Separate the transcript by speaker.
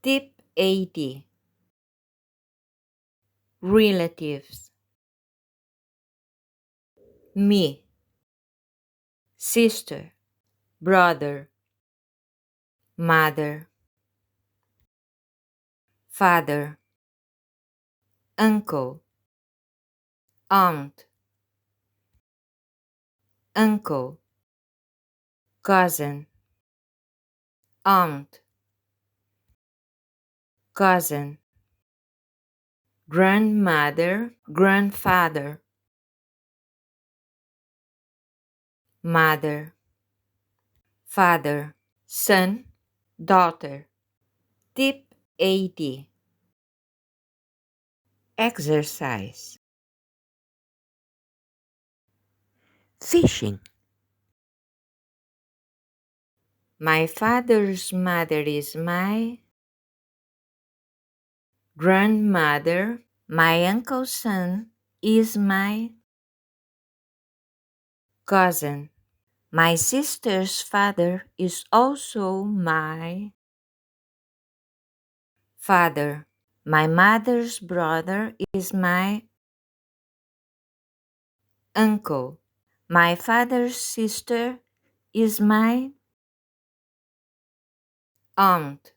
Speaker 1: Tip 80. Relatives. Me, sister, brother, mother, father, uncle, aunt, uncle, cousin, aunt, cousin, grandmother, grandfather, mother, father, son, daughter. Tip 80. Exercise. Fishing. My father's mother is my grandmother. My uncle's son is my cousin. My sister's father is also my father. My mother's brother is my uncle. My father's sister is my aunt.